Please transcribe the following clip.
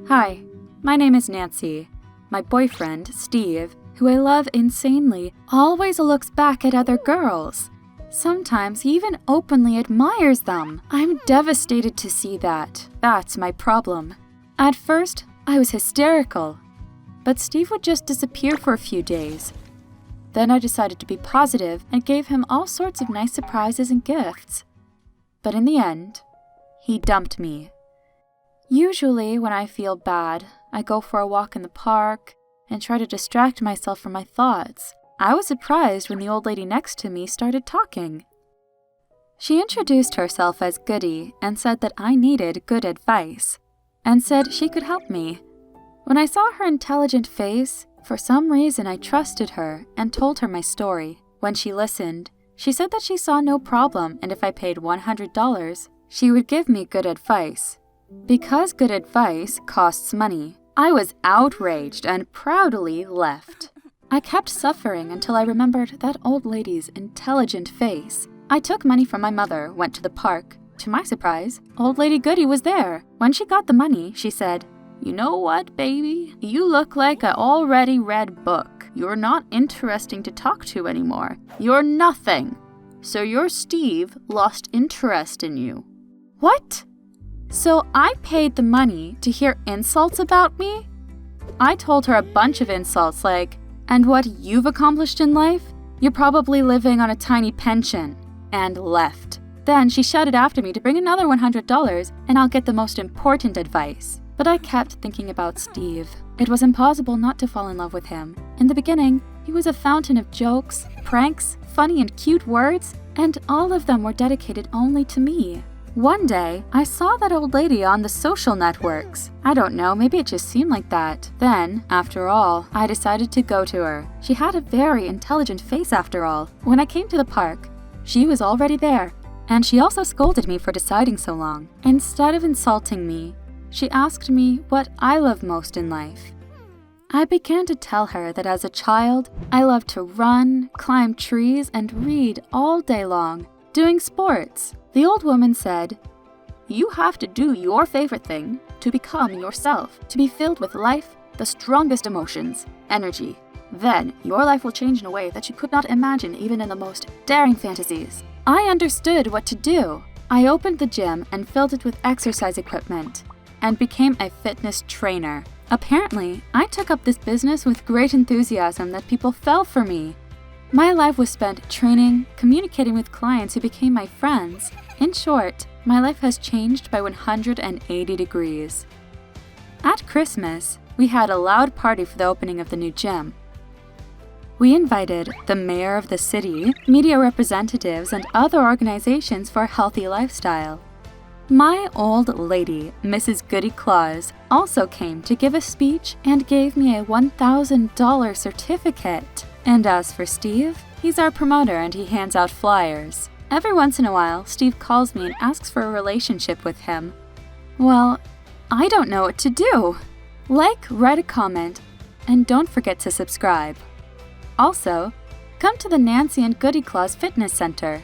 Hi, my name is Nancy. My boyfriend, Steve, who I love insanely, always looks back at other girls. Sometimes he even openly admires them. I'm devastated to see that. That's my problem. At first, I was hysterical, but Steve would just disappear for a few days. Then I decided to be positive and gave him all sorts of nice surprises and gifts. But in the end, he dumped me. Usually, when I feel bad, I go for a walk in the park and try to distract myself from my thoughts. I was surprised when the old lady next to me started talking. She introduced herself as Goody and said that I needed good advice, and said she could help me. When I saw her intelligent face, for some reason I trusted her and told her my story. When she listened, she said that she saw no problem, and if I paid $100, she would give me good advice. Because good advice costs money, I was outraged and proudly left. I kept suffering until I remembered that old lady's intelligent face. I took money from my mother, went to the park. To my surprise, old lady Goody was there. When she got the money, she said, "You know what, baby? You look like an already read book. You're not interesting to talk to anymore. You're nothing. So your Steve lost interest in you." What? So I paid the money to hear insults about me? I told her a bunch of insults like, "And what you've accomplished in life? You're probably living on a tiny pension," and left. Then she shouted after me to bring another $100 and I'll get the most important advice. But I kept thinking about Steve. It was impossible not to fall in love with him. In the beginning, he was a fountain of jokes, pranks, funny and cute words, and all of them were dedicated only to me. One day, I saw that old lady on the social networks. I don't know, maybe it just seemed like that. Then, after all, I decided to go to her. She had a very intelligent face after all. When I came to the park, she was already there, and she also scolded me for deciding so long. Instead of insulting me, she asked me what I love most in life. I began to tell her that as a child, I loved to run, climb trees, and read all day long, doing sports. The old woman said, "You have to do your favorite thing to become yourself, to be filled with life, the strongest emotions, energy. Then your life will change in a way that you could not imagine even in the most daring fantasies." I understood what to do. I opened the gym and filled it with exercise equipment and became a fitness trainer. Apparently, I took up this business with great enthusiasm that people fell for me. My life was spent training, communicating with clients who became my friends. In short, my life has changed by 180 degrees. At Christmas, we had a loud party for the opening of the new gym. We invited the mayor of the city, media representatives, and other organizations for a healthy lifestyle. My old lady, Mrs. Goody Claus, also came to give a speech and gave me a $1,000 certificate. And as for Steve, he's our promoter and he hands out flyers. Every once in a while, Steve calls me and asks for a relationship with him. Well, I don't know what to do. Like, write a comment, and don't forget to subscribe. Also, come to the Nancy and Goody Claus Fitness Center.